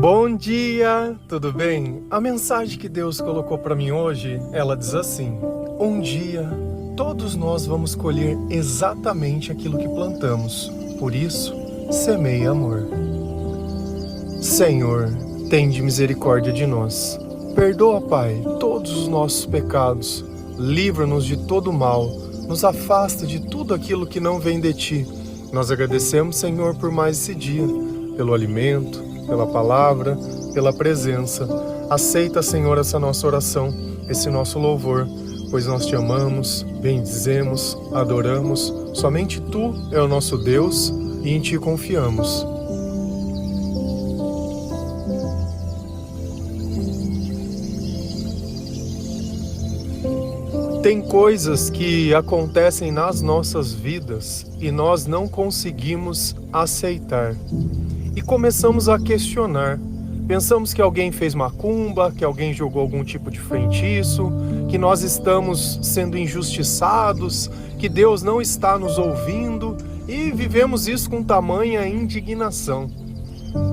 Bom dia, tudo bem? A mensagem que Deus colocou para mim hoje, ela diz assim: um dia, todos nós vamos colher exatamente aquilo que plantamos. Por isso, semeie amor. Senhor, tende misericórdia de nós. Perdoa, Pai, todos os nossos pecados. Livra-nos de todo mal. Nos afasta de tudo aquilo que não vem de Ti. Nós agradecemos, Senhor, por mais esse dia, pelo alimento, pela palavra, pela presença. Aceita, Senhor, essa nossa oração, esse nosso louvor, pois nós Te amamos, bendizemos, adoramos. Somente Tu é o nosso Deus e em Ti confiamos. Tem coisas que acontecem nas nossas vidas e nós não conseguimos aceitar. E começamos a questionar. Pensamos que alguém fez macumba, que alguém jogou algum tipo de feitiço, que nós estamos sendo injustiçados, que Deus não está nos ouvindo, e vivemos isso com tamanha indignação.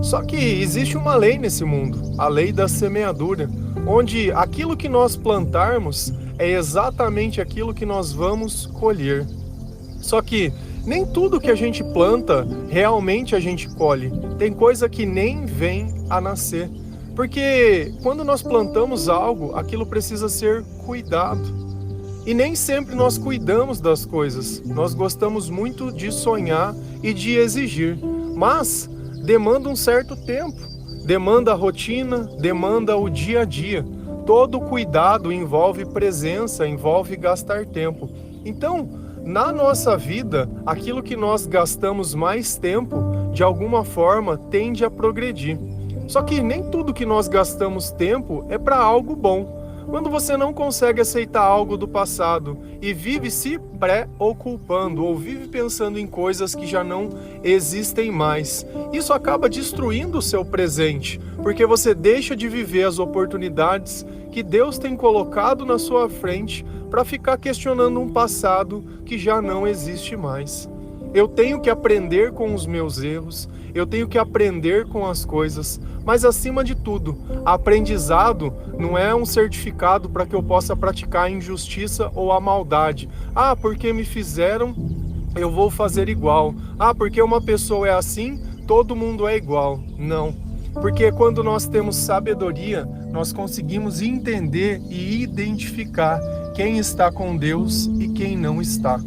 Só que existe uma lei nesse mundo, a lei da semeadura, onde aquilo que nós plantarmos é exatamente aquilo que nós vamos colher. Só que nem tudo que a gente planta, realmente a gente colhe. Tem coisa que nem vem a nascer. Porque quando nós plantamos algo, aquilo precisa ser cuidado. E nem sempre nós cuidamos das coisas. Nós gostamos muito de sonhar e de exigir. Mas demanda um certo tempo. Demanda a rotina, demanda o dia a dia. Todo cuidado envolve presença, envolve gastar tempo. Então, na nossa vida, aquilo que nós gastamos mais tempo, de alguma forma, tende a progredir. Só que nem tudo que nós gastamos tempo é para algo bom. Quando você não consegue aceitar algo do passado e vive se preocupando ou vive pensando em coisas que já não existem mais, isso acaba destruindo o seu presente, porque você deixa de viver as oportunidades que Deus tem colocado na sua frente para ficar questionando um passado que já não existe mais. Eu tenho que aprender com os meus erros, eu tenho que aprender com as coisas, mas acima de tudo, aprendizado não é um certificado para que eu possa praticar a injustiça ou a maldade. Ah, porque me fizeram, eu vou fazer igual. Ah, porque uma pessoa é assim, todo mundo é igual. Não. Porque quando nós temos sabedoria, nós conseguimos entender e identificar quem está com Deus e quem não está.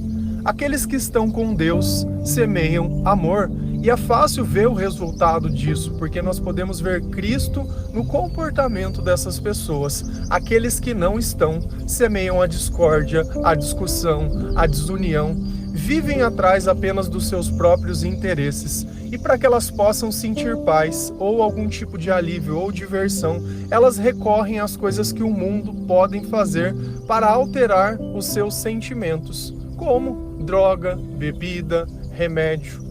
Aqueles que estão com Deus semeiam amor. E é fácil ver o resultado disso, porque nós podemos ver Cristo no comportamento dessas pessoas. Aqueles que não estão semeiam a discórdia, a discussão, a desunião, vivem atrás apenas dos seus próprios interesses. E para que elas possam sentir paz, ou algum tipo de alívio ou diversão, elas recorrem às coisas que o mundo pode fazer para alterar os seus sentimentos, como droga, bebida, remédio.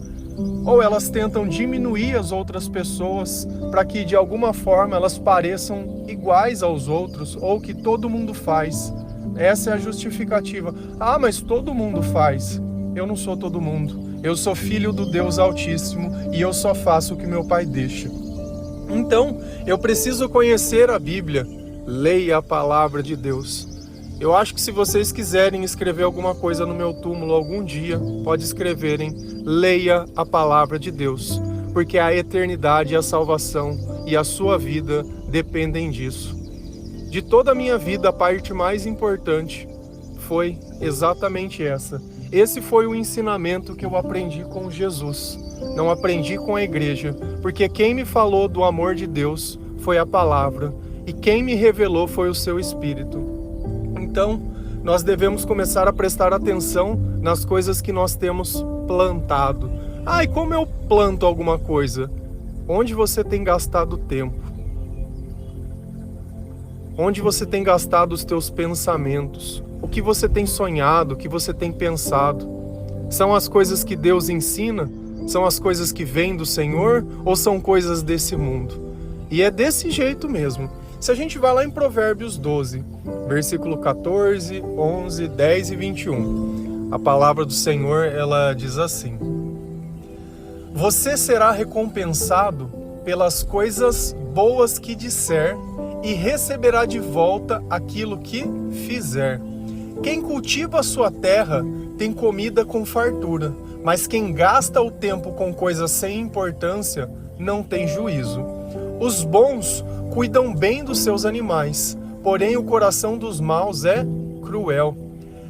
Ou elas tentam diminuir as outras pessoas para que de alguma forma elas pareçam iguais aos outros, ou que todo mundo faz. Essa é a justificativa. Ah, mas todo mundo faz. Eu não sou todo mundo. Eu sou filho do Deus Altíssimo e eu só faço o que meu Pai deixa. Então, eu preciso conhecer a Bíblia. Leia a palavra de Deus. Eu acho que se vocês quiserem escrever alguma coisa no meu túmulo algum dia, pode escreverem: leia a palavra de Deus, porque a eternidade, a salvação e a sua vida dependem disso. De toda a minha vida, a parte mais importante foi exatamente essa. Esse foi o ensinamento que eu aprendi com Jesus. Não aprendi com a igreja, porque quem me falou do amor de Deus foi a palavra, e quem me revelou foi o seu Espírito. Então, nós devemos começar a prestar atenção nas coisas que nós temos plantado. Ah, e como eu planto alguma coisa? Onde você tem gastado tempo? Onde você tem gastado os teus pensamentos? O que você tem sonhado? O que você tem pensado? São as coisas que Deus ensina? São as coisas que vêm do Senhor? Ou são coisas desse mundo? E é desse jeito mesmo. Se a gente vai lá em Provérbios 12, versículo 14, 11, 10 e 21, a palavra do Senhor, ela diz assim: você será recompensado pelas coisas boas que disser e receberá de volta aquilo que fizer. Quem cultiva a sua terra tem comida com fartura, mas quem gasta o tempo com coisas sem importância não tem juízo. Os bons cuidam bem dos seus animais, porém o coração dos maus é cruel.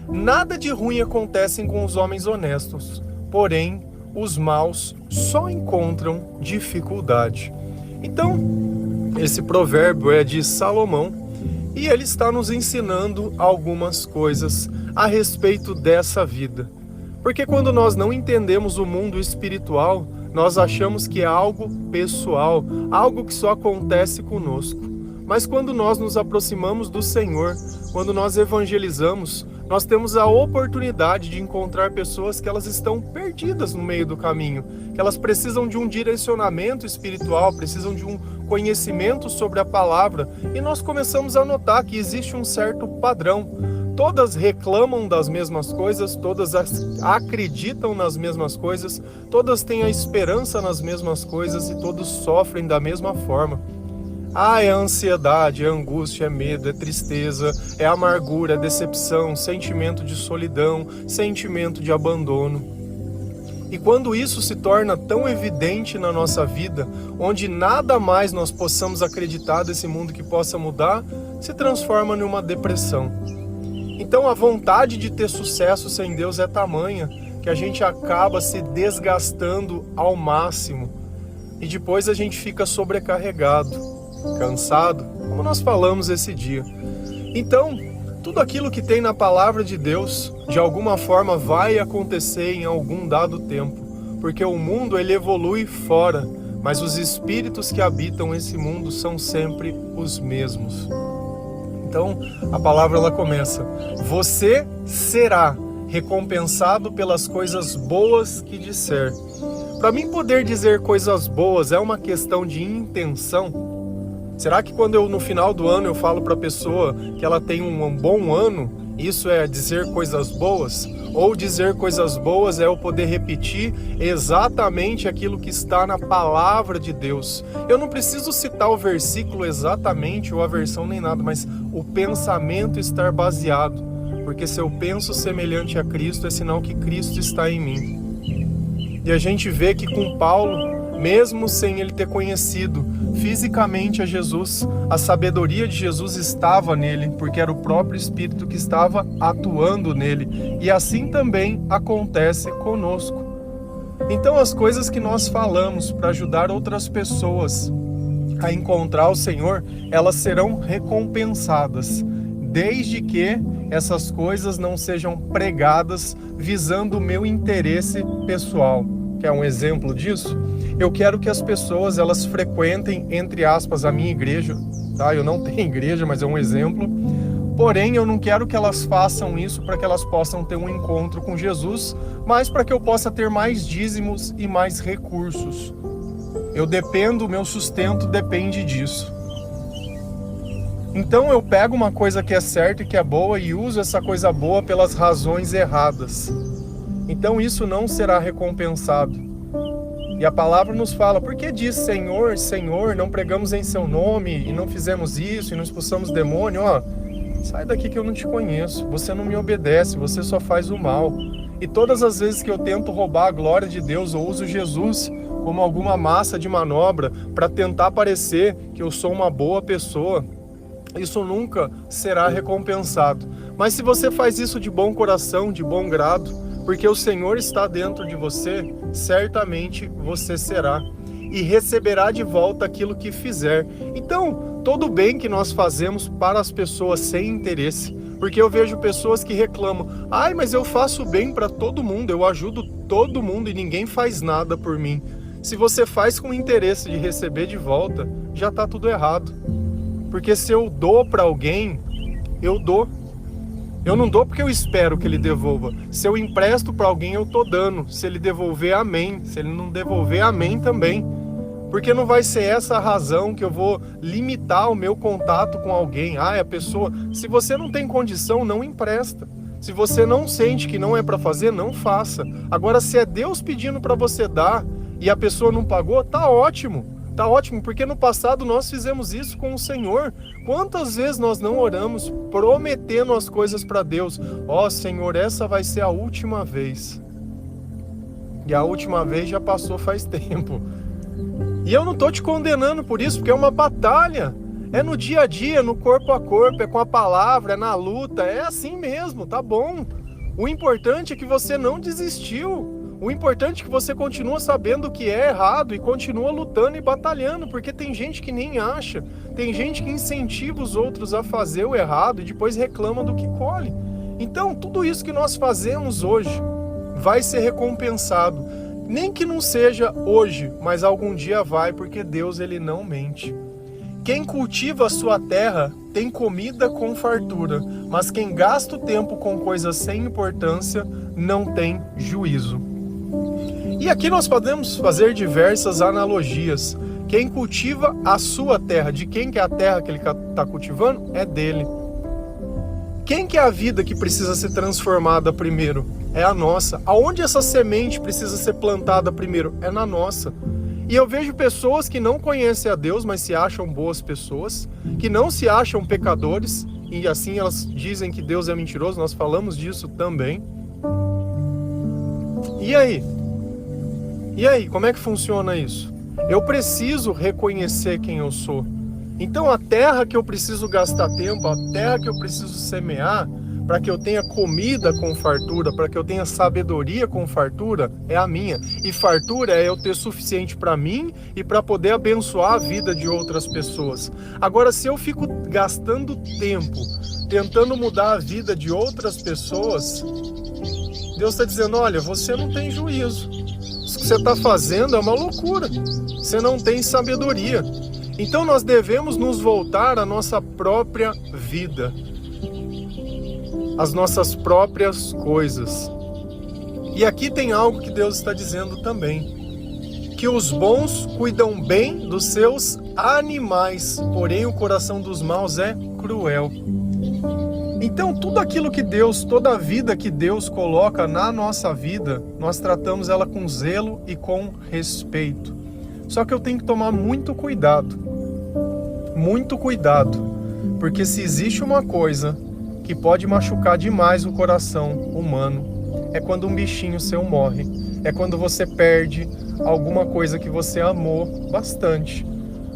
Nada de ruim acontece com os homens honestos, porém os maus só encontram dificuldade. Então, esse provérbio é de Salomão e ele está nos ensinando algumas coisas a respeito dessa vida. Porque quando nós não entendemos o mundo espiritual, nós achamos que é algo pessoal, algo que só acontece conosco. Mas quando nós nos aproximamos do Senhor, quando nós evangelizamos, nós temos a oportunidade de encontrar pessoas que elas estão perdidas no meio do caminho, que elas precisam de um direcionamento espiritual, precisam de um conhecimento sobre a palavra, e nós começamos a notar que existe um certo padrão. Todas reclamam das mesmas coisas, todas acreditam nas mesmas coisas, todas têm a esperança nas mesmas coisas e todos sofrem da mesma forma. É ansiedade, é angústia, é medo, é tristeza, é amargura, é decepção, sentimento de solidão, sentimento de abandono. E quando isso se torna tão evidente na nossa vida, onde nada mais nós possamos acreditar desse mundo que possa mudar, se transforma numa depressão. Então a vontade de ter sucesso sem Deus é tamanha que a gente acaba se desgastando ao máximo e depois a gente fica sobrecarregado, cansado, como nós falamos esse dia. Então, tudo aquilo que tem na palavra de Deus, de alguma forma vai acontecer em algum dado tempo, porque o mundo ele evolui fora, mas os espíritos que habitam esse mundo são sempre os mesmos. Então, a palavra ela começa: você será recompensado pelas coisas boas que disser. Para mim poder dizer coisas boas é uma questão de intenção. Será que quando no final do ano eu falo para a pessoa que ela tem um bom ano, isso é dizer coisas boas? Ou dizer coisas boas é eu poder repetir exatamente aquilo que está na palavra de Deus? Eu não preciso citar o versículo exatamente, ou a versão nem nada, mas o pensamento estar baseado. Porque se eu penso semelhante a Cristo, é sinal que Cristo está em mim. E a gente vê que com Paulo, mesmo sem ele ter conhecido fisicamente a Jesus, a sabedoria de Jesus estava nele, porque era o próprio Espírito que estava atuando nele. E assim também acontece conosco. Então as coisas que nós falamos para ajudar outras pessoas a encontrar o Senhor, elas serão recompensadas, desde que essas coisas não sejam pregadas visando o meu interesse pessoal. Quer um exemplo disso? Eu quero que as pessoas elas frequentem, entre aspas, a minha igreja, tá? Eu não tenho igreja, mas é um exemplo. Porém, eu não quero que elas façam isso para que elas possam ter um encontro com Jesus, mas para que eu possa ter mais dízimos e mais recursos. O meu sustento depende disso. Então eu pego uma coisa que é certa e que é boa e uso essa coisa boa pelas razões erradas. Então isso não será recompensado. E a palavra nos fala: por que diz Senhor, Senhor, não pregamos em seu nome e não fizemos isso e não expulsamos demônio? Sai daqui que eu não te conheço, você não me obedece, você só faz o mal. E todas as vezes que eu tento roubar a glória de Deus, eu uso Jesus como alguma massa de manobra para tentar parecer que eu sou uma boa pessoa, isso nunca será recompensado. Mas se você faz isso de bom coração, de bom grado, porque o Senhor está dentro de você, certamente você será e receberá de volta aquilo que fizer. Então, todo o bem que nós fazemos para as pessoas sem interesse, porque eu vejo pessoas que reclamam: mas eu faço bem para todo mundo, eu ajudo todo mundo e ninguém faz nada por mim. Se você faz com interesse de receber de volta, já está tudo errado. Porque se eu dou para alguém, eu dou. Eu não dou porque eu espero que ele devolva. Se eu empresto para alguém, eu estou dando. Se ele devolver, amém. Se ele não devolver, amém também. Porque não vai ser essa a razão que eu vou limitar o meu contato com alguém. A pessoa... Se você não tem condição, não empresta. Se você não sente que não é para fazer, não faça. Agora, se é Deus pedindo para você dar e a pessoa não pagou, tá ótimo. Tá ótimo, porque no passado nós fizemos isso com o Senhor. Quantas vezes nós não oramos prometendo as coisas para Deus? Ó, Senhor, essa vai ser a última vez. E a última vez já passou faz tempo. E eu não tô te condenando por isso, porque é uma batalha. É no dia a dia, no corpo a corpo, é com a palavra, é na luta, é assim mesmo, tá bom. O importante é que você não desistiu. O importante é que você continua sabendo o que é errado e continua lutando e batalhando, porque tem gente que nem acha, tem gente que incentiva os outros a fazer o errado e depois reclama do que colhe. Então, tudo isso que nós fazemos hoje vai ser recompensado. Nem que não seja hoje, mas algum dia vai, porque Deus, ele não mente. Quem cultiva a sua terra tem comida com fartura, mas quem gasta o tempo com coisas sem importância não tem juízo. E aqui nós podemos fazer diversas analogias. Quem cultiva a sua terra, de quem que é a terra que ele está cultivando? É dele. Quem que é a vida que precisa ser transformada primeiro? É a nossa. Aonde essa semente precisa ser plantada primeiro? É na nossa. E eu vejo pessoas que não conhecem a Deus, mas se acham boas pessoas, que não se acham pecadores, e assim elas dizem que Deus é mentiroso, nós falamos disso também. E aí? E aí, como é que funciona isso? Eu preciso reconhecer quem eu sou. Então a terra que eu preciso gastar tempo, a terra que eu preciso semear, para que eu tenha comida com fartura, para que eu tenha sabedoria com fartura, é a minha. E fartura é eu ter suficiente para mim e para poder abençoar a vida de outras pessoas. Agora, se eu fico gastando tempo tentando mudar a vida de outras pessoas, Deus está dizendo, olha, você não tem juízo. Isso que você está fazendo é uma loucura. Você não tem sabedoria. Então nós devemos nos voltar à nossa própria vida, as nossas próprias coisas. E aqui tem algo que Deus está dizendo também, que os bons cuidam bem dos seus animais, porém o coração dos maus é cruel. Então tudo aquilo que Deus, toda a vida que Deus coloca na nossa vida, nós tratamos ela com zelo e com respeito. Só que eu tenho que tomar muito cuidado, porque se existe uma coisa que pode machucar demais o coração humano, é quando um bichinho seu morre, é quando você perde alguma coisa que você amou bastante.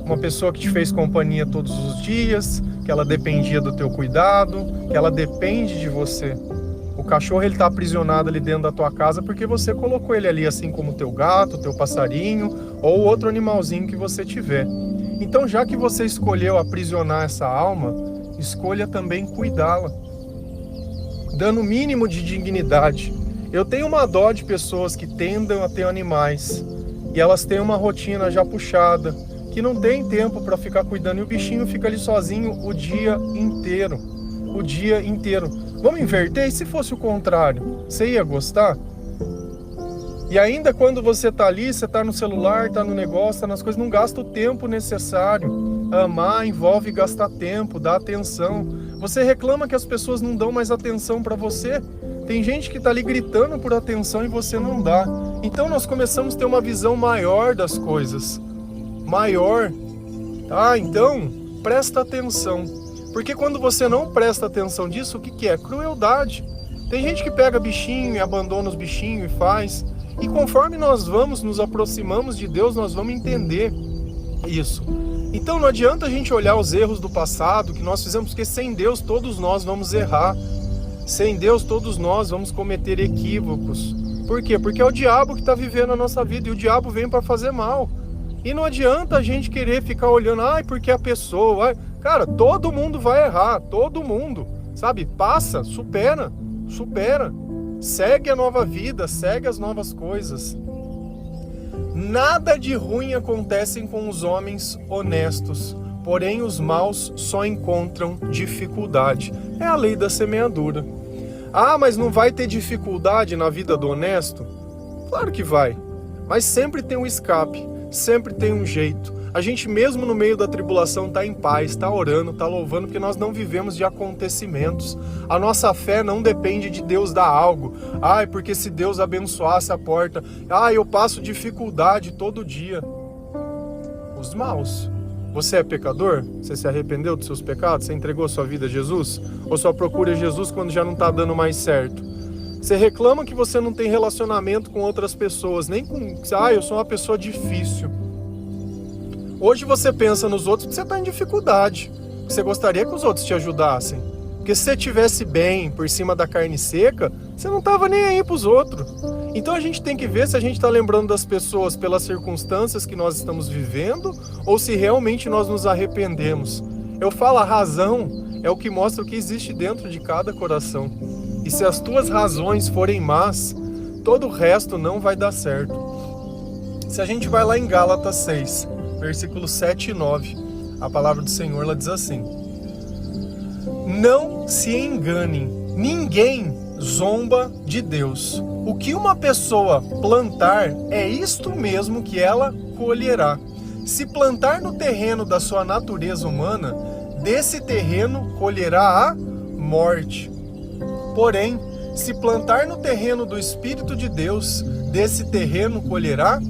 Uma pessoa que te fez companhia todos os dias, que ela dependia do teu cuidado, que ela depende de você. O cachorro, ele está aprisionado ali dentro da tua casa porque você colocou ele ali, assim como o teu gato, o teu passarinho ou outro animalzinho que você tiver. Então, já que você escolheu aprisionar essa alma, escolha também cuidá-la, dando o mínimo de dignidade. Eu tenho uma dó de pessoas que tendem a ter animais e elas têm uma rotina já puxada, que não tem tempo para ficar cuidando e o bichinho fica ali sozinho o dia inteiro. Vamos inverter? E se fosse o contrário? Você ia gostar? E ainda quando você tá ali, você tá no celular, tá no negócio, tá nas coisas, não gasta o tempo necessário. Amar envolve gastar tempo, dar atenção. Você reclama que as pessoas não dão mais atenção para você. Tem gente que tá ali gritando por atenção e você não dá. Então nós começamos a ter uma visão maior das coisas. Maior. Tá? Então, presta atenção. Porque quando você não presta atenção disso, o que é? Crueldade. Tem gente que pega bichinho e abandona os bichinhos e faz. E conforme nós vamos, nos aproximamos de Deus, nós vamos entender isso. Então não adianta a gente olhar os erros do passado que nós fizemos, porque sem Deus todos nós vamos errar. Sem Deus todos nós vamos cometer equívocos. Por quê? Porque é o diabo que está vivendo a nossa vida e o diabo vem para fazer mal. E não adianta a gente querer ficar olhando, porque a pessoa... Cara, todo mundo vai errar, todo mundo. Sabe? Passa, supera. Segue a nova vida, segue as novas coisas. Nada de ruim acontece com os homens honestos, porém os maus só encontram dificuldade. É a lei da semeadura. Mas não vai ter dificuldade na vida do honesto? Claro que vai, mas sempre tem um escape, sempre tem um jeito. A gente mesmo no meio da tribulação está em paz, está orando, está louvando, porque nós não vivemos de acontecimentos. A nossa fé não depende de Deus dar algo. Porque se Deus abençoasse a porta, eu passo dificuldade todo dia. Os maus. Você é pecador? Você se arrependeu dos seus pecados? Você entregou sua vida a Jesus? Ou só procura Jesus quando já não está dando mais certo? Você reclama que você não tem relacionamento com outras pessoas, nem com... eu sou uma pessoa difícil. Hoje você pensa nos outros porque você está em dificuldade. Você gostaria que os outros te ajudassem. Porque se você estivesse bem, por cima da carne seca, você não estava nem aí para os outros. Então a gente tem que ver se a gente está lembrando das pessoas pelas circunstâncias que nós estamos vivendo ou se realmente nós nos arrependemos. Eu falo, a razão é o que mostra o que existe dentro de cada coração. E se as tuas razões forem más, todo o resto não vai dar certo. Se a gente vai lá em Gálatas 6, versículos 7 e 9, a palavra do Senhor ela diz assim: não se enganem, ninguém zomba de Deus. O que uma pessoa plantar é isto mesmo que ela colherá. Se plantar no terreno da sua natureza humana, desse terreno colherá a morte. Porém, se plantar no terreno do Espírito de Deus, desse terreno colherá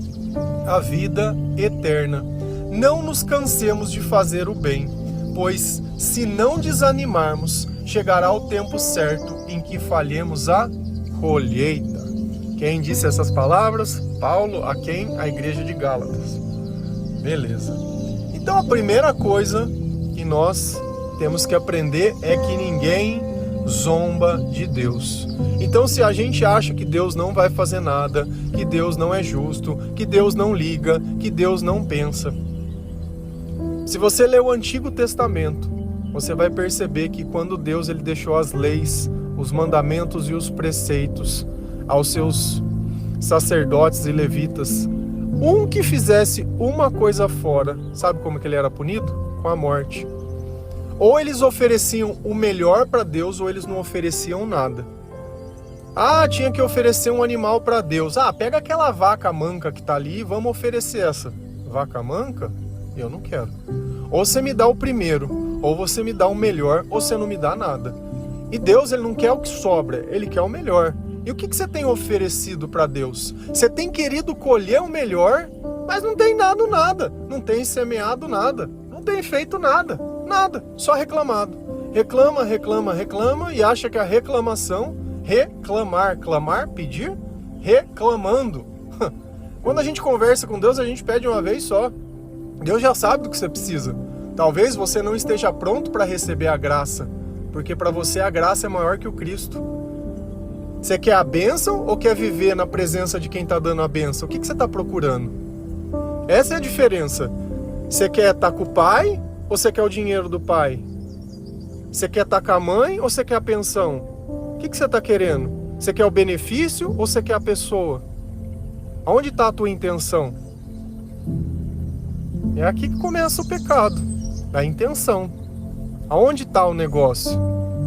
a vida eterna. Não nos cansemos de fazer o bem, pois se não desanimarmos, chegará o tempo certo em que falhemos a colheita. Quem disse essas palavras? Paulo, a quem? A igreja de Gálatas. Beleza. Então a primeira coisa que nós temos que aprender é que ninguém zomba de Deus. Então se a gente acha que Deus não vai fazer nada, que Deus não é justo, que Deus não liga, que Deus não pensa. Se você ler o Antigo Testamento, você vai perceber que quando Deus ele deixou as leis, os mandamentos e os preceitos aos seus sacerdotes e levitas, um que fizesse uma coisa fora, sabe como que ele era punido? Com a morte. Ou eles ofereciam o melhor para Deus, ou eles não ofereciam nada. Tinha que oferecer um animal para Deus. Pega aquela vaca manca que está ali e vamos oferecer essa. Vaca manca? Eu não quero. Ou você me dá o primeiro, ou você me dá o melhor, ou você não me dá nada. E Deus ele não quer o que sobra, ele quer o melhor. E o que você tem oferecido para Deus? Você tem querido colher o melhor, mas não tem dado nada, não tem semeado nada, não tem feito nada, só reclamado. Reclama, reclama, reclama e acha que a reclamação, clamar, pedir, reclamando. Quando a gente conversa com Deus, a gente pede uma vez só. Deus já sabe do que você precisa. Talvez você não esteja pronto para receber a graça, porque para você a graça é maior que o Cristo. Você quer a bênção ou quer viver na presença de quem está dando a bênção? O que você está procurando? Essa é a diferença. Você quer estar com o pai ou você quer o dinheiro do pai? Você quer estar com a mãe ou você quer a pensão? O que você está querendo? Você quer o benefício ou você quer a pessoa? Aonde está a tua intenção? É aqui que começa o pecado, a intenção. Aonde está o negócio?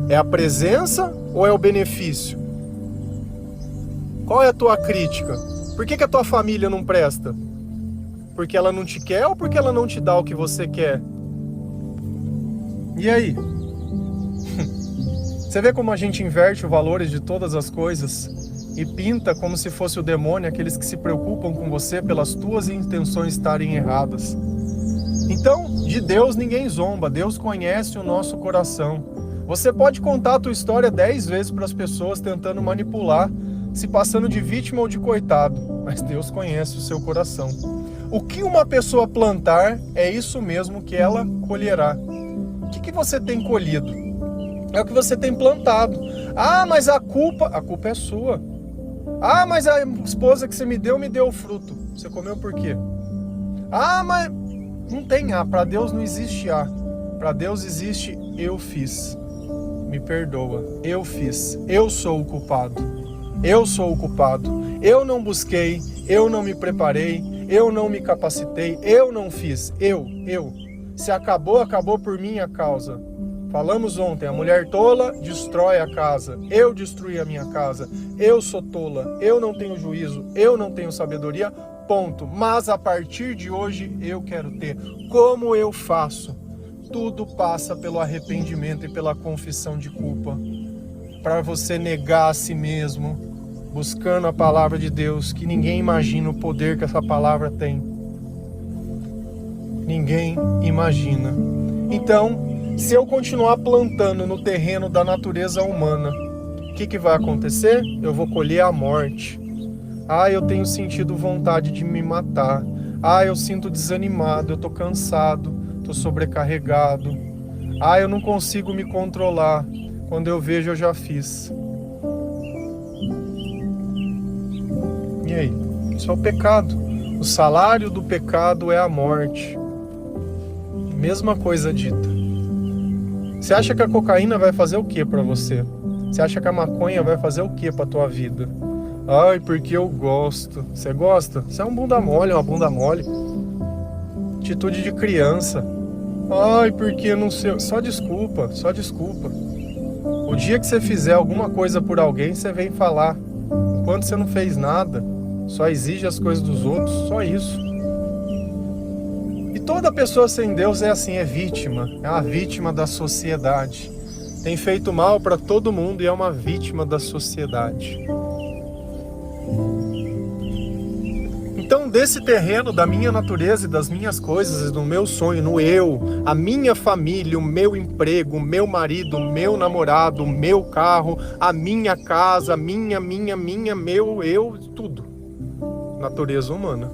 É a presença ou é o benefício? Qual é a tua crítica? Por que a tua família não presta? Porque ela não te quer ou porque ela não te dá o que você quer? E aí? Você vê como a gente inverte os valores de todas as coisas e pinta como se fosse o demônio aqueles que se preocupam com você pelas tuas intenções estarem erradas. Então, de Deus ninguém zomba, Deus conhece o nosso coração. Você pode contar a tua história 10 vezes para as pessoas tentando manipular, se passando de vítima ou de coitado, mas Deus conhece o seu coração. O que uma pessoa plantar é isso mesmo que ela colherá. O que você tem colhido? É o que você tem plantado. Mas a culpa é sua. Mas a esposa que você me deu o fruto. Você comeu por quê? Mas não tem para Deus não existe para Deus existe eu fiz. Me perdoa, eu fiz, eu sou o culpado. Eu sou o culpado, eu não busquei, eu não me preparei, eu não me capacitei, eu não fiz, eu. Se acabou por minha causa. Falamos ontem, a mulher tola destrói a casa, eu destruí a minha casa, eu sou tola, eu não tenho juízo, eu não tenho sabedoria, ponto. Mas a partir de hoje eu quero ter. Como eu faço? Tudo passa pelo arrependimento e pela confissão de culpa. Para você negar a si mesmo, buscando a palavra de Deus, que ninguém imagina o poder que essa palavra tem. ninguém imagina. Então, se eu continuar plantando no terreno da natureza humana, o que vai acontecer? Eu vou colher a morte. Eu tenho sentido vontade de me matar. Eu sinto desanimado, eu tô cansado, tô sobrecarregado. Eu não consigo me controlar. Quando eu vejo, eu já fiz. E aí? Isso é o pecado. O salário do pecado é a morte. Mesma coisa dita. Você acha que a cocaína vai fazer o que para você? Você acha que a maconha vai fazer o que para tua vida? Porque eu gosto. Você gosta? Você é um bunda mole, uma bunda mole. Atitude de criança. Porque não sei. Só desculpa. O dia que você fizer alguma coisa por alguém, você vem falar. Enquanto você não fez nada, só exige as coisas dos outros, só isso. E toda pessoa sem Deus é assim, é vítima. É uma vítima da sociedade. Tem feito mal para todo mundo e é uma vítima da sociedade. Então, desse terreno da minha natureza e das minhas coisas, do meu sonho, no eu, a minha família, o meu emprego, o meu marido, o meu namorado, o meu carro, a minha casa, meu, eu, tudo. Natureza humana.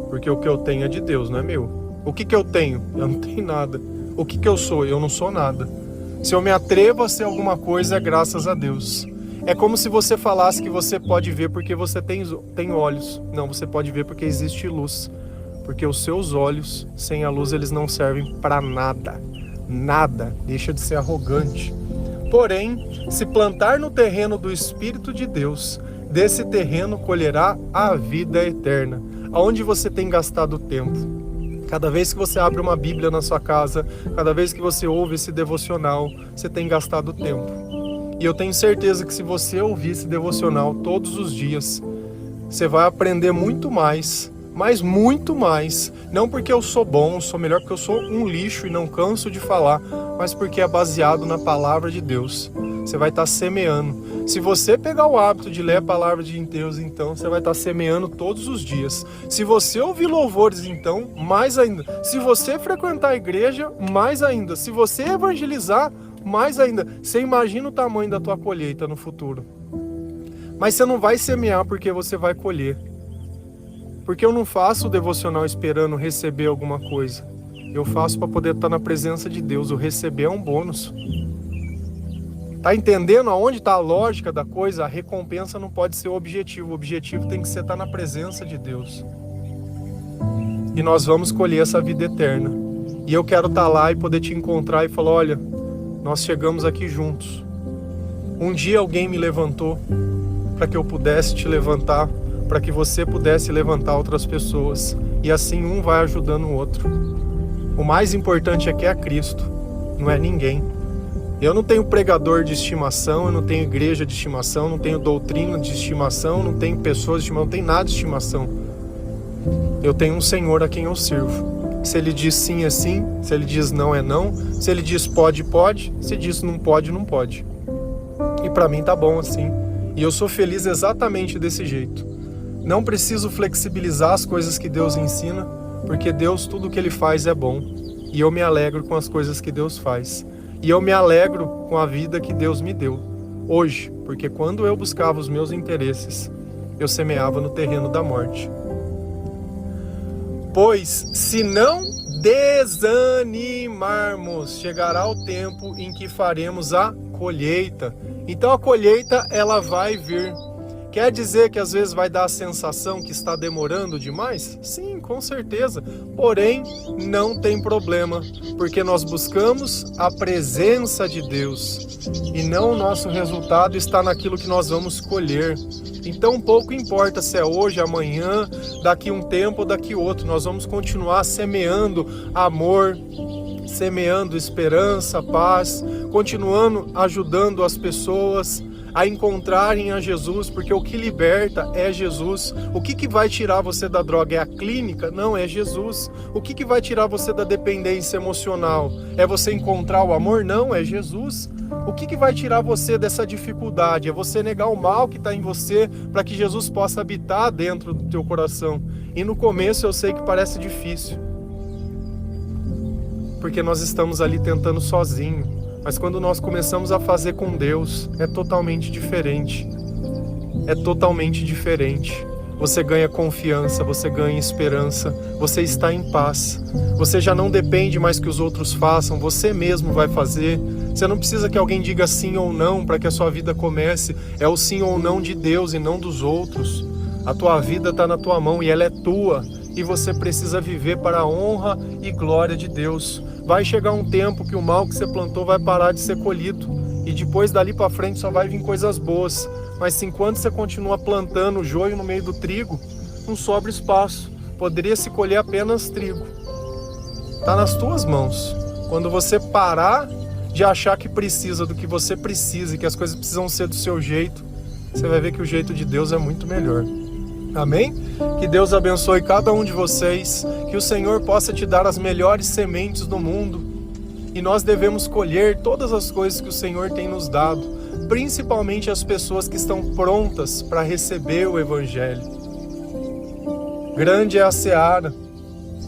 Porque o que eu tenho é de Deus, não é meu. O que eu tenho? Eu não tenho nada. O que eu sou? Eu não sou nada. Se eu me atrevo a ser alguma coisa, é graças a Deus. É como se você falasse que você pode ver porque você tem olhos. Não, você pode ver porque existe luz. Porque os seus olhos, sem a luz, eles não servem para nada. Nada. Deixa de ser arrogante. Porém, se plantar no terreno do Espírito de Deus, desse terreno colherá a vida eterna. Aonde você tem gastado tempo? Cada vez que você abre uma Bíblia na sua casa, cada vez que você ouve esse devocional, você tem gastado tempo. E eu tenho certeza que se você ouvir esse devocional todos os dias, você vai aprender muito mais, mas muito mais. Não porque eu sou bom, sou melhor, porque eu sou um lixo e não canso de falar, mas porque é baseado na palavra de Deus. Você vai estar semeando. Se você pegar o hábito de ler a palavra de Deus, então, você vai estar semeando todos os dias. Se você ouvir louvores, então, mais ainda. Se você frequentar a igreja, mais ainda. Se você evangelizar, mais ainda. Você imagina o tamanho da tua colheita no futuro. Mas você não vai semear porque você vai colher. Porque eu não faço o devocional esperando receber alguma coisa. Eu faço para poder estar na presença de Deus. O receber é um bônus. Tá entendendo aonde está a lógica da coisa? A recompensa não pode ser o objetivo. O objetivo tem que ser estar na presença de Deus. E nós vamos colher essa vida eterna. E eu quero estar lá e poder te encontrar e falar, olha, nós chegamos aqui juntos. Um dia alguém me levantou para que eu pudesse te levantar, para que você pudesse levantar outras pessoas. E assim um vai ajudando o outro. O mais importante é que é Cristo, não é ninguém. Eu não tenho pregador de estimação, eu não tenho igreja de estimação, não tenho doutrina de estimação, não tenho pessoas de estimação, não tenho nada de estimação. Eu tenho um Senhor a quem eu sirvo. Se Ele diz sim, é sim. Se Ele diz não, é não. Se Ele diz pode, pode. Se diz não pode, não pode. E para mim tá bom assim. E eu sou feliz exatamente desse jeito. Não preciso flexibilizar as coisas que Deus ensina, porque Deus, tudo que Ele faz é bom. E eu me alegro com as coisas que Deus faz. E eu me alegro com a vida que Deus me deu hoje, porque quando eu buscava os meus interesses, eu semeava no terreno da morte. Pois, se não desanimarmos, chegará o tempo em que faremos a colheita. Então a colheita, ela vai vir. Quer dizer que às vezes vai dar a sensação que está demorando demais? Sim, com certeza. Porém, não tem problema, porque nós buscamos a presença de Deus e não o nosso resultado está naquilo que nós vamos colher. Então pouco importa se é hoje, amanhã, daqui um tempo ou daqui outro. Nós vamos continuar semeando amor, semeando esperança, paz, continuando ajudando as pessoas a encontrarem a Jesus, porque o que liberta é Jesus. O que vai tirar você da droga? É a clínica? Não, é Jesus. O que vai tirar você da dependência emocional? É você encontrar o amor? Não, é Jesus. O que vai tirar você dessa dificuldade? É você negar o mal que está em você para que Jesus possa habitar dentro do teu coração. E no começo eu sei que parece difícil. porque nós estamos ali tentando sozinho. Mas quando nós começamos a fazer com Deus, é totalmente diferente. É totalmente diferente. Você ganha confiança, você ganha esperança, você está em paz. Você já não depende mais que os outros façam, você mesmo vai fazer. Você não precisa que alguém diga sim ou não para que a sua vida comece. É o sim ou não de Deus e não dos outros. A tua vida está na tua mão e ela é tua. E você precisa viver para a honra e glória de Deus. Vai chegar um tempo que o mal que você plantou vai parar de ser colhido. E depois dali para frente só vai vir coisas boas. Mas se enquanto você continua plantando o joio no meio do trigo, não sobra espaço. Poderia se colher apenas trigo. Está nas tuas mãos. Quando você parar de achar que precisa do que você precisa e que as coisas precisam ser do seu jeito, você vai ver que o jeito de Deus é muito melhor. Amém? Que Deus abençoe cada um de vocês, que o Senhor possa te dar as melhores sementes do mundo e nós devemos colher todas as coisas que o Senhor tem nos dado, principalmente as pessoas que estão prontas para receber o Evangelho. Grande é a seara,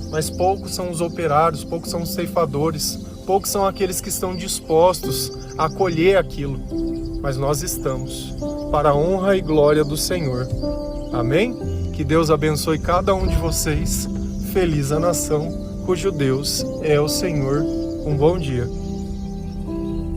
mas poucos são os operários, poucos são os ceifadores, poucos são aqueles que estão dispostos a colher aquilo, mas nós estamos, para a honra e glória do Senhor. Amém? Que Deus abençoe cada um de vocês. Feliz a nação cujo Deus é o Senhor. Um bom dia.